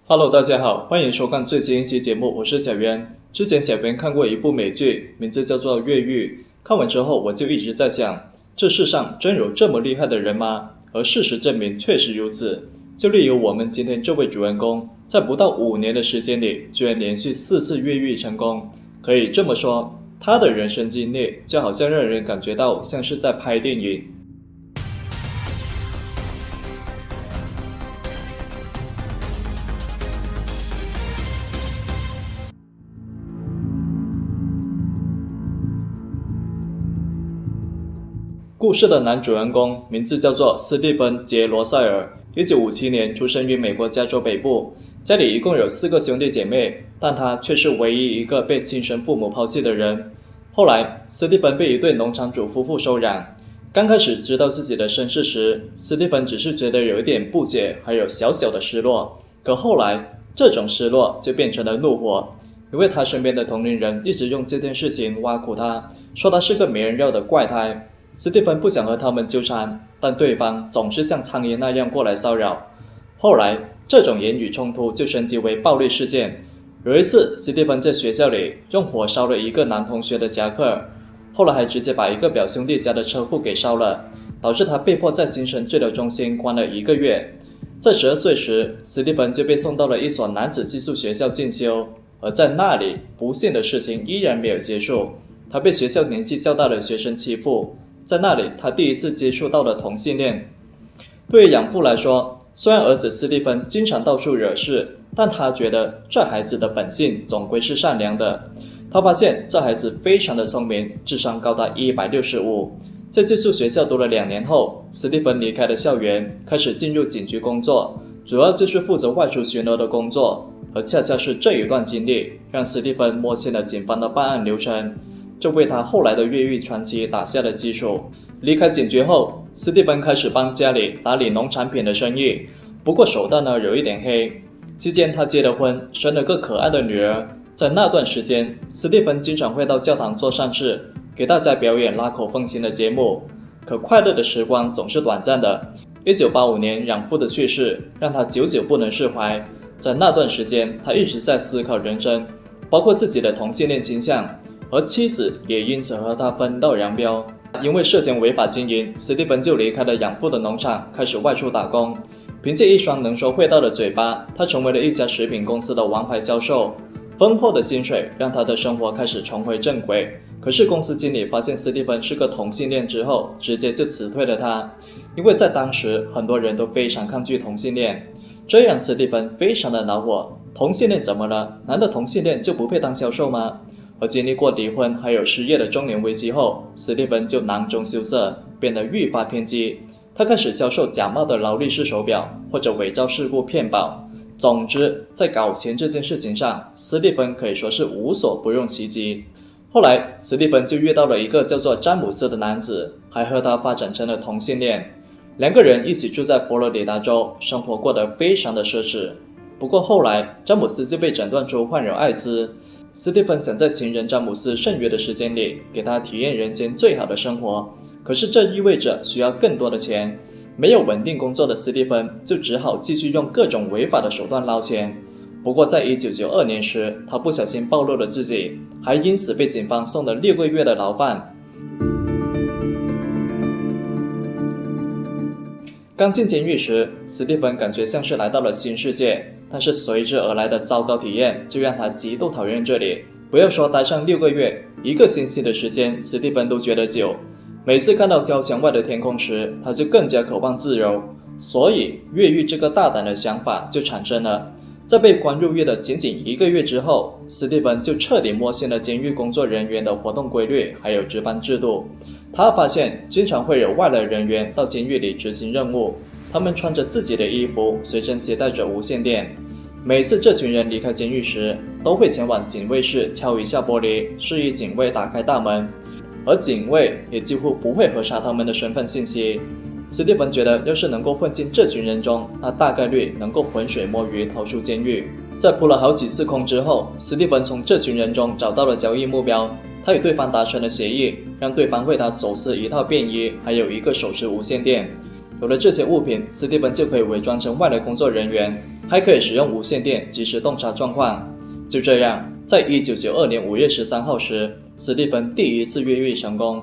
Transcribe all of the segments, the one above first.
Hello， 大家好，欢迎收看最新一期节目，我是小袁。之前小袁看过一部美剧，名字叫做《越狱》。看完之后，我就一直在想，这世上真有这么厉害的人吗？而事实证明确实如此。就例如我们今天这位主人公，在不到5年的时间里，居然连续4次越狱成功。可以这么说，他的人生经历就好像让人感觉到像是在拍电影。故事的男主人公名字叫做斯蒂芬·杰罗塞尔，1957年出生于美国加州北部，家里一共有4个兄弟姐妹，但他却是唯一一个被亲生父母抛弃的人。后来，斯蒂芬被一对农场主夫妇收养。刚开始知道自己的身世时，斯蒂芬只是觉得有一点不解，还有小小的失落。可后来，这种失落就变成了怒火，因为他身边的同龄人一直用这件事情挖苦他，说他是个没人要的怪胎。斯蒂芬不想和他们纠缠，但对方总是像苍蝇那样过来骚扰。后来，这种言语冲突就升级为暴力事件。有一次，斯蒂芬在学校里用火烧了一个男同学的夹克，后来还直接把一个表兄弟家的车库给烧了，导致他被迫在精神治疗中心关了1个月。在12岁时，斯蒂芬就被送到了一所男子寄宿学校进修，而在那里，不幸的事情依然没有结束，他被学校年纪较大的学生欺负。在那里，他第一次接触到了同性恋。对于养父来说，虽然儿子斯蒂芬经常到处惹事，但他觉得这孩子的本性总归是善良的。他发现这孩子非常的聪明，智商高达165。在寄宿学校读了2年后，斯蒂芬离开了校园，开始进入警局工作，主要就是负责外出巡逻的工作。而恰恰是这一段经历，让斯蒂芬摸清了警方的办案流程，就为他后来的越狱传奇打下了基础。离开警局后，斯蒂芬开始帮家里打理农产品的生意，不过手段呢有一点黑。期间他结了婚，生了个可爱的女儿。在那段时间，斯蒂芬经常会到教堂做善事，给大家表演拉口风琴的节目。可快乐的时光总是短暂的。1985年养父的去世让他久久不能释怀。在那段时间，他一直在思考人生，包括自己的同性恋倾向，而妻子也因此和他分道扬镳。因为涉嫌违法经营，斯蒂芬就离开了养父的农场，开始外出打工。凭借一双能说会道的嘴巴，他成为了一家食品公司的王牌销售。丰厚的薪水让他的生活开始重回正轨。可是公司经理发现斯蒂芬是个同性恋之后，直接就辞退了他。因为在当时，很多人都非常抗拒同性恋，这让斯蒂芬非常的恼火。同性恋怎么了？难道同性恋就不配当销售吗？而经历过离婚还有失业的中年危机后，斯蒂芬就囊中羞涩，变得愈发偏激。他开始销售假冒的劳力士手表，或者伪造事故骗保。总之，在搞钱这件事情上，斯蒂芬可以说是无所不用其极。后来，斯蒂芬就遇到了一个叫做詹姆斯的男子，还和他发展成了同性恋。2个人一起住在佛罗里达州，生活过得非常的奢侈。不过后来，詹姆斯就被诊断出患有艾滋。斯蒂芬想在情人詹姆斯剩余的时间里，给他体验人间最好的生活，可是这意味着需要更多的钱。没有稳定工作的斯蒂芬就只好继续用各种违法的手段捞钱。不过在1992年时，他不小心暴露了自己，还因此被警方送了6个月的牢饭。刚进监狱时，斯蒂芬感觉像是来到了新世界，但是随之而来的糟糕体验就让他极度讨厌这里。不要说待上6个月，1个星期的时间，斯蒂芬都觉得久。每次看到雕墙外的天空时，他就更加渴望自由，所以越狱这个大胆的想法就产生了。在被关入狱的仅仅1个月之后，斯蒂芬就彻底摸清了监狱工作人员的活动规律，还有值班制度。他发现经常会有外来人员到监狱里执行任务，他们穿着自己的衣服，随身携带着无线电。每次这群人离开监狱时，都会前往警卫室敲一下玻璃，示意警卫打开大门。而警卫也几乎不会核查他们的身份信息。斯蒂芬觉得，要是能够混进这群人中，那大概率能够浑水摸鱼逃出监狱。在扑了好几次空之后，斯蒂芬从这群人中找到了交易目标，他与对方达成了协议，让对方为他走私一套便衣，还有一个手持无线电。有了这些物品，斯蒂芬就可以伪装成外来工作人员，还可以使用无线电及时洞察状况。就这样，在1992年5月13号时，史蒂芬第一次越狱成功，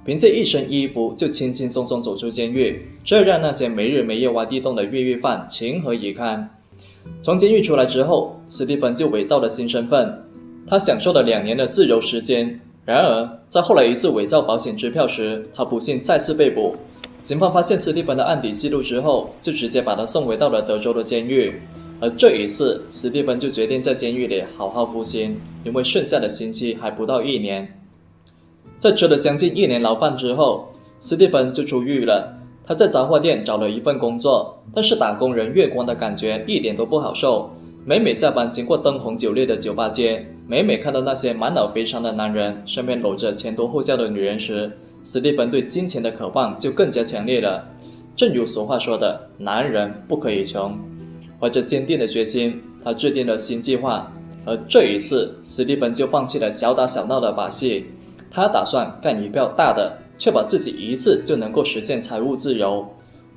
凭借一身衣服就轻轻松松走出监狱，这让那些没日没夜挖地洞的越狱犯情何以堪。从监狱出来之后，史蒂芬就伪造了新身份，他享受了2年的自由时间。然而，在后来一次伪造保险支票时，他不幸再次被捕。警方发现史蒂芬的案底记录之后，就直接把他送回到了德州的监狱。而这一次，史蒂芬就决定在监狱里好好服刑，因为剩下的刑期还不到1年。在吃了将近1年牢饭之后，史蒂芬就出狱了。他在杂货店找了一份工作，但是打工人月光的感觉一点都不好受。每每下班经过灯红酒绿的酒吧街，每每看到那些满脑悲伤的男人身边搂着前凸后翘的女人时，史蒂芬对金钱的渴望就更加强烈了。正如俗话说的，男人不可以穷。怀着坚定的决心，他制定了新计划。而这一次，史蒂芬就放弃了小打小闹的把戏，他打算干一票大的，确保自己一次就能够实现财务自由。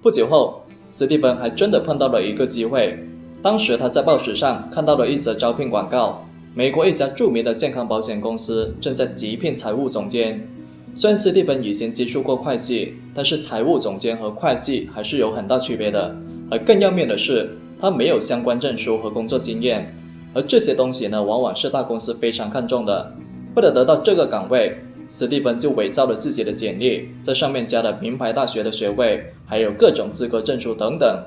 不久后，史蒂芬还真的碰到了一个机会。当时他在报纸上看到了一则招聘广告，美国一家著名的健康保险公司正在急聘财务总监。虽然史蒂芬以前接触过会计，但是财务总监和会计还是有很大区别的。而更要命的是，他没有相关证书和工作经验，而这些东西呢，往往是大公司非常看重的。为了得到这个岗位，史蒂芬就伪造了自己的简历，在上面加了名牌大学的学位，还有各种资格证书等等。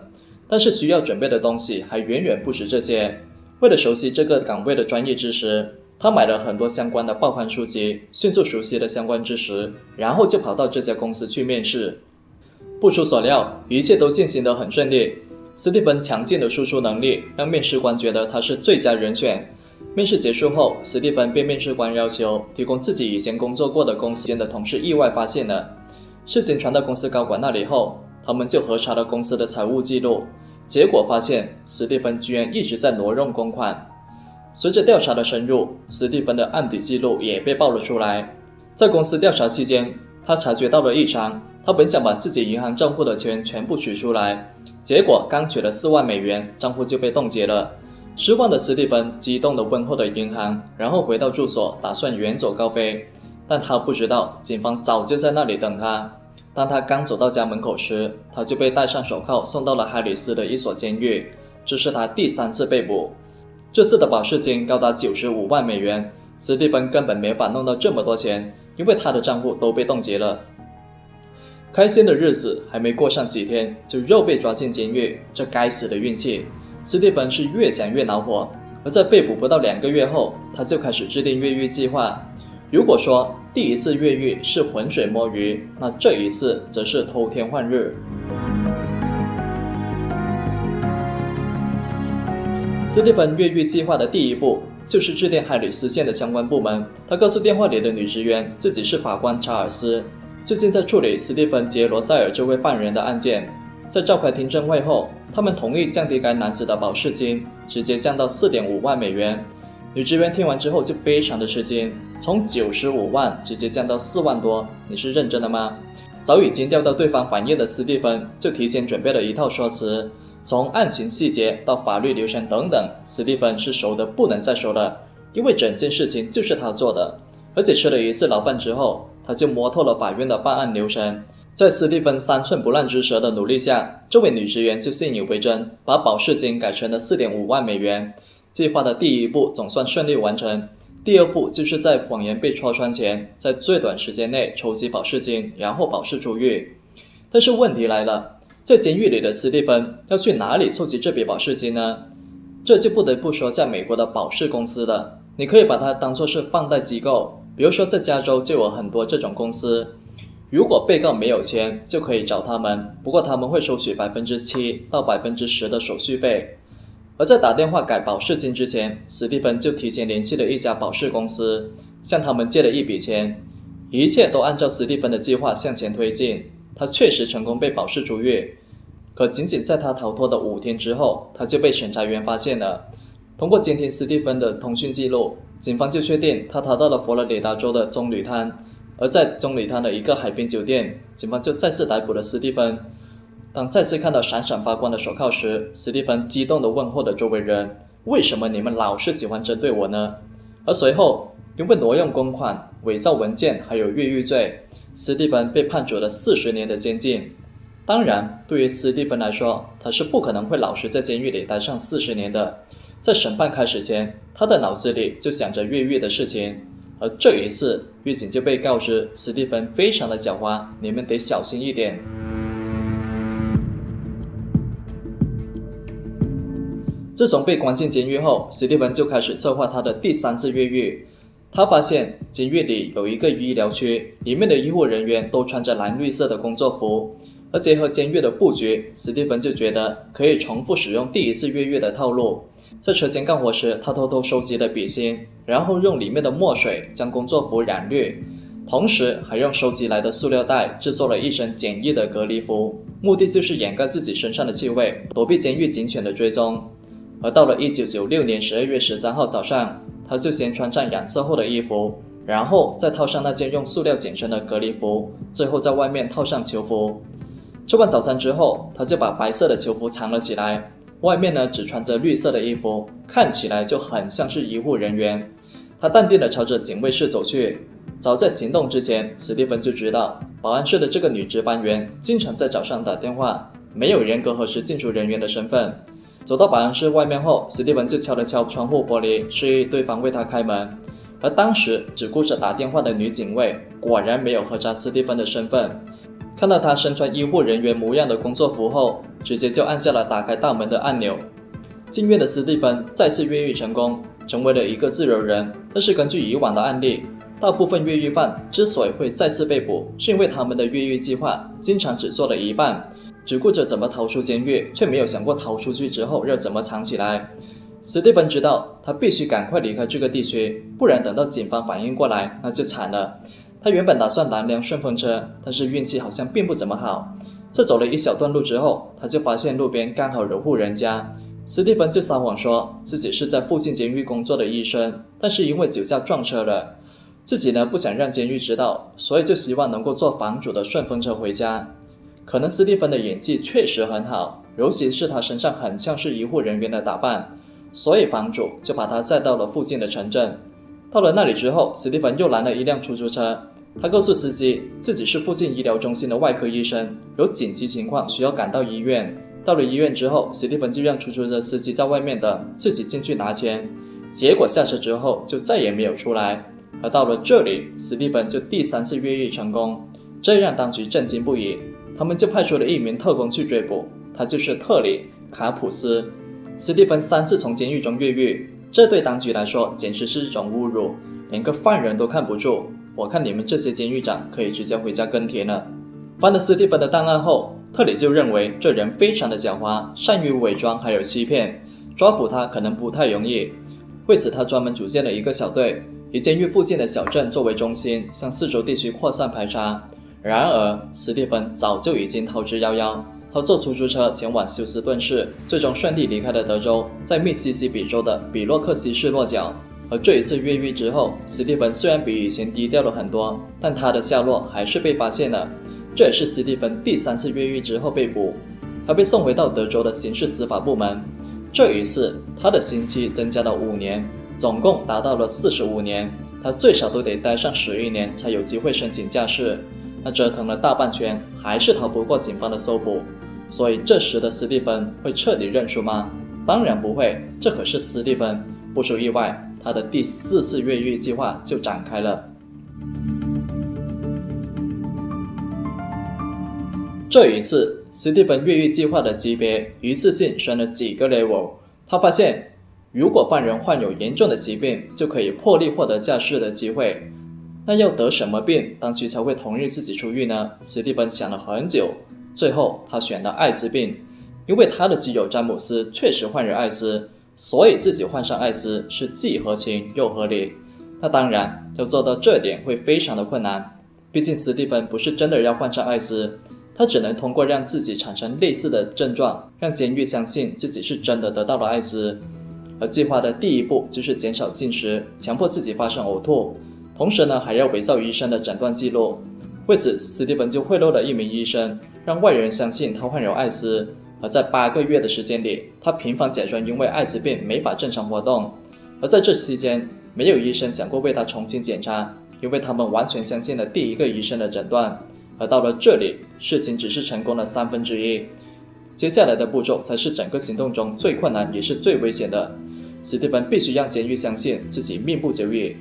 但是需要准备的东西还远远不止这些。为了熟悉这个岗位的专业知识，他买了很多相关的报刊书籍，迅速熟悉了相关知识，然后就跑到这家公司去面试。不出所料，一切都进行得很顺利。史蒂芬强劲的输出能力让面试官觉得他是最佳人选。面试结束后，史蒂芬被面试官要求提供自己以前工作过的公司间的同事意外发现了。事情传到公司高管那里后，他们就核查了公司的财务记录，结果发现史蒂芬居然一直在挪用公款。随着调查的深入，史蒂芬的案底记录也被爆了出来。在公司调查期间，他察觉到了异常，他本想把自己银行账户的钱全部取出来，结果刚取了4万美元，账户就被冻结了。失望的史蒂芬激动地问候了银行，然后回到住所，打算远走高飞。但他不知道，警方早就在那里等他。当他刚走到家门口时，他就被戴上手铐送到了海里斯的一所监狱。这是他第3次被捕，这次的保释金高达95万美元。史蒂芬根本没法弄到这么多钱，因为他的账户都被冻结了。开心的日子还没过上几天，就又被抓进监狱，这该死的运气！史蒂芬是越想越恼火，而在被捕不到2个月后，他就开始制定越狱计划。如果说第一次越狱是浑水摸鱼，那这一次则是偷天换日。史蒂芬越狱计划的第一步就是致电海里斯县的相关部门，他告诉电话里的女职员自己是法官查尔斯，最近在处理史蒂芬·杰罗塞尔这位犯人的案件。在召开听证会后，他们同意降低该男子的保释金，直接降到4.5万美元。女职员听完之后就非常的吃惊，从95万直接降到4万多，你是认真的吗？早已经料到对方反应的史蒂芬就提前准备了一套说辞，从案情细节到法律流程等等，史蒂芬是熟的不能再熟了，因为整件事情就是他做的。而且吃了一次牢饭之后，他就摸透了法院的办案流程。在史蒂芬3寸不烂之舌的努力下，这位女职员就信以为真，把保释金改成了4.5万美元。计划的第一步总算顺利完成，第二步就是在谎言被戳穿前，在最短时间内筹集保释金，然后保释出狱。但是问题来了，在监狱里的史蒂芬要去哪里凑齐这笔保释金呢？这就不得不说下美国的保释公司了。你可以把它当作是放贷机构，比如说在加州就有很多这种公司。如果被告没有钱，就可以找他们，不过他们会收取 7% 到 10% 的手续费。而在打电话改保释金之前，史蒂芬就提前联系了一家保释公司，向他们借了一笔钱。一切都按照史蒂芬的计划向前推进，他确实成功被保释出狱。可仅仅在他逃脱的5天之后，他就被审查员发现了。通过监听史蒂芬的通讯记录，警方就确定他逃到了佛罗里达州的棕榈滩。而在棕榈滩的一个海滨酒店，警方就再次逮捕了史蒂芬。当再次看到闪闪发光的手铐时，史蒂芬激动地问候了周围人：为什么你们老是喜欢针对我呢？而随后因为挪用公款、伪造文件还有越狱罪，史蒂芬被判处了40年的监禁。当然，对于史蒂芬来说，他是不可能会老实在监狱里待上40年的。在审判开始前，他的脑子里就想着越狱的事情。而这一次，狱警就被告知史蒂芬非常的狡猾，你们得小心一点。自从被关进监狱后，史蒂芬就开始策划他的第3次越狱。他发现监狱里有一个医疗区，里面的医护人员都穿着蓝绿色的工作服，而结合监狱的布局，史蒂芬就觉得可以重复使用第一次越狱的套路。在车间干活时，他偷偷收集了笔芯，然后用里面的墨水将工作服染绿，同时还用收集来的塑料袋制作了一身简易的隔离服，目的就是掩盖自己身上的气味，躲避监狱警犬的追踪。而到了1996年12月13号早上，他就先穿上染色后的衣服，然后再套上那件用塑料剪成的隔离服，最后在外面套上囚服。吃完早餐之后，他就把白色的囚服藏了起来，外面呢只穿着绿色的衣服，看起来就很像是医护人员。他淡定地朝着警卫室走去。早在行动之前，史蒂芬就知道保安室的这个女值班员经常在早上打电话，没有严格核实进出人员的身份。走到保安室外面后，史蒂芬就敲了敲窗户玻璃，示意对方为他开门。而当时只顾着打电话的女警卫果然没有核查史蒂芬的身份，看到他身穿医护人员模样的工作服后，直接就按下了打开大门的按钮。进狱的史蒂芬再次越狱成功，成为了一个自由人。但是根据以往的案例，大部分越狱犯之所以会再次被捕，是因为他们的越狱计划经常只做了一半，只顾着怎么逃出监狱，却没有想过逃出去之后要怎么藏起来。史蒂芬知道他必须赶快离开这个地区，不然等到警方反应过来那就惨了。他原本打算拦辆顺风车，但是运气好像并不怎么好。在走了一小段路之后，他就发现路边刚好有户人家。史蒂芬就撒谎说自己是在附近监狱工作的医生，但是因为酒驾撞车了。自己呢不想让监狱知道，所以就希望能够坐房主的顺风车回家。可能史蒂芬的演技确实很好，尤其是他身上很像是医护人员的打扮，所以房主就把他载到了附近的城镇。到了那里之后，史蒂芬又拦了一辆出租车。他告诉司机自己是附近医疗中心的外科医生，有紧急情况需要赶到医院。到了医院之后，史蒂芬就让出租车司机在外面等，自己进去拿钱。结果下车之后就再也没有出来。而到了这里，史蒂芬就第3次越狱成功，这让当局震惊不已。他们就派出了一名特工去追捕，他就是特里·卡普斯。史蒂芬3次从监狱中越狱，这对当局来说简直是一种侮辱，连个犯人都看不住。我看你们这些监狱长可以直接回家耕田了。翻了史蒂芬的档案后，特里就认为这人非常的狡猾，善于伪装还有欺骗，抓捕他可能不太容易。为此他专门组建了一个小队，以监狱附近的小镇作为中心，向四周地区扩散排查。然而史蒂芬早就已经逃之夭夭，他坐出租车前往休斯顿市，最终顺利离开了德州，在密西西比州的比洛克西市落脚。而这一次越狱之后，史蒂芬虽然比以前低调了很多，但他的下落还是被发现了。这也是史蒂芬第3次越狱之后被捕，他被送回到德州的刑事司法部门。这一次他的刑期增加了5年，总共达到了45年，他最少都得待上11年才有机会申请假释。他折腾了大半圈，还是逃不过警方的搜捕。所以这时的史蒂芬会彻底认输吗？当然不会，这可是史蒂芬。不出意外，他的第4次越狱计划就展开了。这一次史蒂芬越狱计划的级别一次性升了几个 level。 他发现如果犯人患有严重的疾病，就可以破例获得假释的机会。那要得什么病，当局才会同意自己出狱呢？史蒂芬想了很久，最后他选了艾滋病，因为他的基友詹姆斯确实患有艾滋，所以自己患上艾滋是既合情又合理。那当然要做到这点会非常的困难，毕竟史蒂芬不是真的要患上艾滋，他只能通过让自己产生类似的症状，让监狱相信自己是真的得到了艾滋。而计划的第一步就是减少进食，强迫自己发生呕吐，同时呢还要伪造医生的诊断记录。为此史蒂芬就贿赂了一名医生，让外人相信他患有艾滋。而在8个月的时间里，他频繁假装因为艾滋病没法正常活动。而在这期间，没有医生想过为他重新检查，因为他们完全相信了第一个医生的诊断。而到了这里，事情只是成功了1/3。接下来的步骤才是整个行动中最困难也是最危险的。史蒂芬必须让监狱相信自己命不久矣。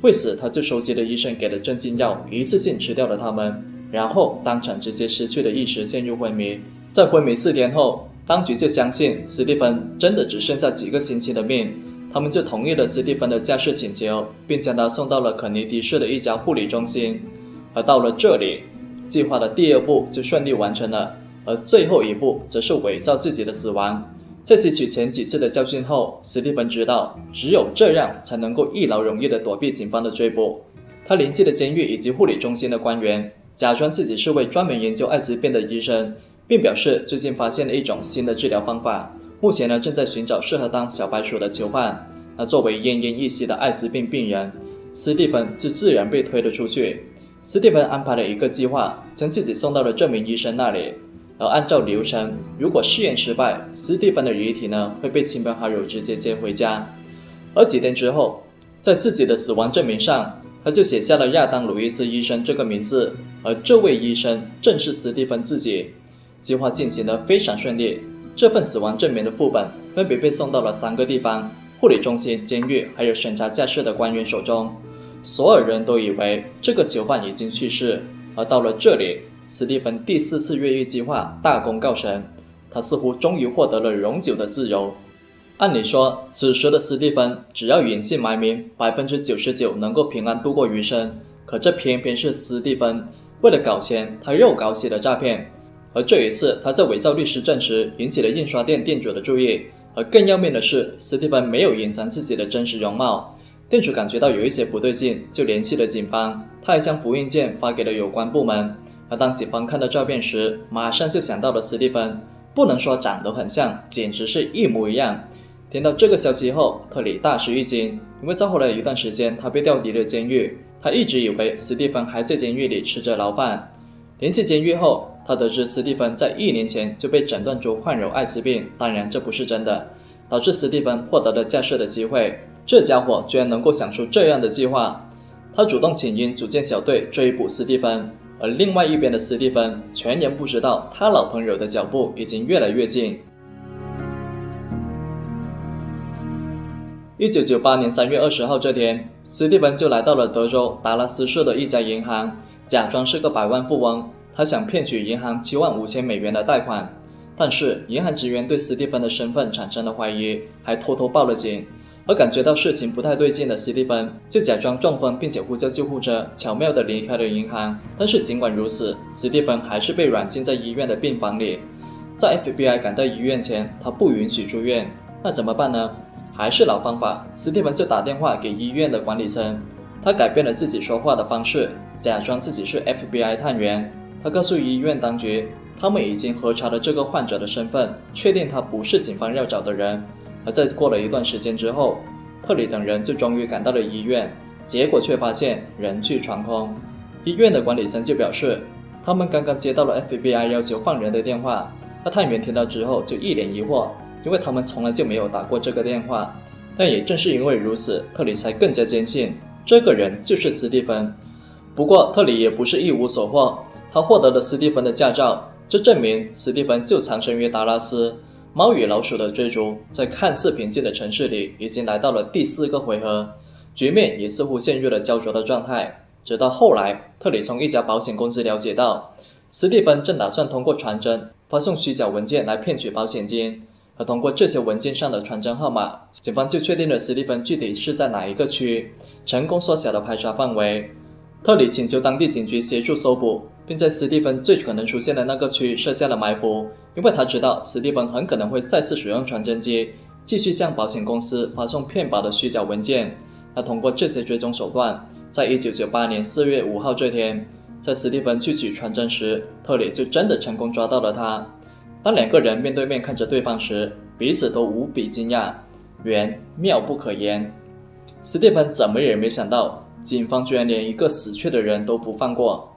为此，他就收集了医生给的镇静药，一次性吃掉了它们，然后当场直接失去了意识，陷入昏迷。在昏迷4天后，当局就相信史蒂芬真的只剩下几个星期的命，他们就同意了史蒂芬的假释请求，并将他送到了肯尼迪市的一家护理中心。而到了这里，计划的第2步就顺利完成了，而最后一步则是伪造自己的死亡。在吸取前几次的教训后，史蒂芬知道只有这样才能够一劳永逸地躲避警方的追捕。他联系了监狱以及护理中心的官员，假装自己是位专门研究艾滋病的医生，并表示最近发现了一种新的治疗方法，目前正在寻找适合当小白鼠的囚犯。作为奄奄一息的艾滋病病人，史蒂芬就自然被推了出去。史蒂芬安排了一个计划，将自己送到了这名医生那里。而按照流程，如果试验失败，史蒂芬的遗体会被亲朋好友直接接回家。而几天之后，在自己的死亡证明上，他就写下了亚当·鲁伊斯医生这个名字，而这位医生正是史蒂芬自己。计划进行得非常顺利，这份死亡证明的副本分别被送到了3个地方：护理中心、监狱，还有审查假释的官员手中。所有人都以为这个囚犯已经去世，而到了这里，史蒂芬第4次越狱计划大功告成，他似乎终于获得了永久的自由。按理说，此时的史蒂芬只要隐姓埋名，99%能够平安度过余生。可这偏偏是史蒂芬为了搞钱，他又搞起了诈骗。而这一次，他在伪造律师证时引起了印刷店店主的注意。而更要命的是，史蒂芬没有隐藏自己的真实容貌。店主感觉到有一些不对劲，就联系了警方。他还将复印件发给了有关部门。而当警方看到照片时，马上就想到了史蒂芬，不能说长得很像，简直是一模一样。听到这个消息后，特里大吃一惊，因为在后来一段时间，他被调离了监狱。他一直以为史蒂芬还在监狱里吃着牢饭。联系监狱后，他得知史蒂芬在1年前就被诊断出患有艾滋病，当然这不是真的，导致史蒂芬获得了假释的机会。这家伙居然能够想出这样的计划。他主动请缨组建小队追捕史蒂芬。而另外一边的史蒂芬全然不知道，他老朋友的脚步已经越来越近。1998年3月20号这天，史蒂芬就来到了德州达拉斯市的一家银行，假装是个百万富翁，他想骗取银行75000美元的贷款。但是银行职员对史蒂芬的身份产生了怀疑，还偷偷报了警。而感觉到事情不太对劲的史蒂芬就假装中风，并且呼叫救护车，巧妙地离开了银行。但是尽管如此，史蒂芬还是被软禁在医院的病房里。在 FBI 赶到医院前，他不允许出院。那怎么办呢？还是老方法，史蒂芬就打电话给医院的管理层。他改变了自己说话的方式，假装自己是 FBI 探员。他告诉医院当局，他们已经核查了这个患者的身份，确定他不是警方要找的人。而在过了一段时间之后，特里等人就终于赶到了医院，结果却发现人去床空。医院的管理层就表示，他们刚刚接到了 FBI 要求放人的电话。那探员听到之后就一脸疑惑，因为他们从来就没有打过这个电话。但也正是因为如此，特里才更加坚信这个人就是史蒂芬。不过特里也不是一无所获，他获得了史蒂芬的驾照，这证明史蒂芬就藏身于达拉斯。猫与老鼠的追逐在看似平静的城市里已经来到了第4个回合，局面也似乎陷入了焦灼的状态。直到后来，特里从一家保险公司了解到，史蒂芬正打算通过传真发送虚假文件来骗取保险金，而通过这些文件上的传真号码，警方就确定了史蒂芬具体是在哪一个区，成功缩小了排查范围。特里请求当地警局协助搜捕，并在史蒂芬最可能出现的那个区设下了埋伏，因为他知道史蒂芬很可能会再次使用传真机，继续向保险公司发送骗保的虚假文件。他通过这些追踪手段，在1998年4月5号这天，在史蒂芬去取传真时，特里就真的成功抓到了他。当2个人面对面看着对方时，彼此都无比惊讶，原妙不可言。史蒂芬怎么也没想到，警方居然连一个死去的人都不放过。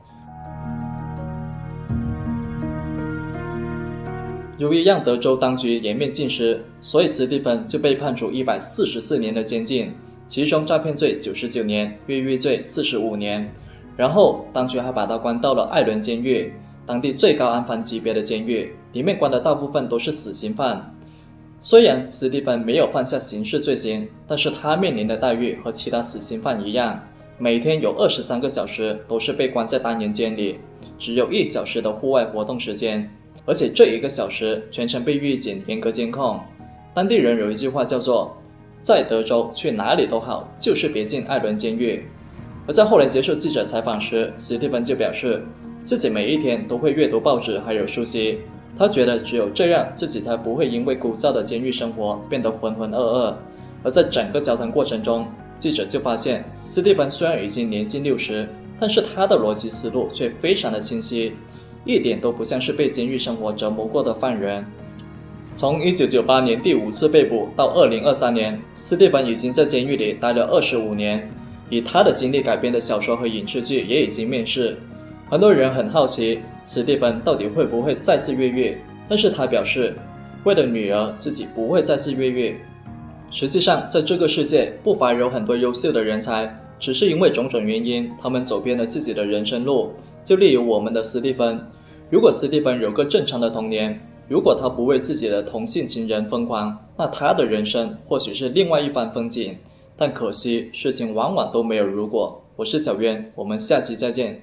由于让德州当局颜面尽失，所以斯蒂芬就被判处144年的监禁，其中诈骗罪99年，越狱罪45年。然后当局还把他关到了艾伦监狱，当地最高安防级别的监狱，里面关的大部分都是死刑犯。虽然斯蒂芬没有犯下刑事罪行，但是他面临的待遇和其他死刑犯一样，每天有23个小时都是被关在单人间里，只有1小时的户外活动时间。而且这1个小时全程被狱警严格监控。当地人有一句话叫做在德州去哪里都好，就是别进艾伦监狱。而在后来接受记者采访时，史蒂芬就表示自己每一天都会阅读报纸还有书籍，他觉得只有这样自己才不会因为枯燥的监狱生活变得浑浑噩噩。而在整个交谈过程中，记者就发现史蒂芬虽然已经年近60，但是他的逻辑思路却非常的清晰，一点都不像是被监狱生活折磨过的犯人。从1998年第5次被捕到2023年，斯蒂芬已经在监狱里待了25年。以他的经历改编的小说和影视剧也已经面世。很多人很好奇斯蒂芬到底会不会再次越狱，但是他表示为了女儿自己不会再次越狱。实际上在这个世界不乏有很多优秀的人才，只是因为种种原因他们走偏了自己的人生路。就例如我们的斯蒂芬，如果斯蒂芬有个正常的童年，如果他不为自己的同性情人疯狂，那他的人生或许是另外一番风景。但可惜事情往往都没有如果。我是小渊，我们下期再见。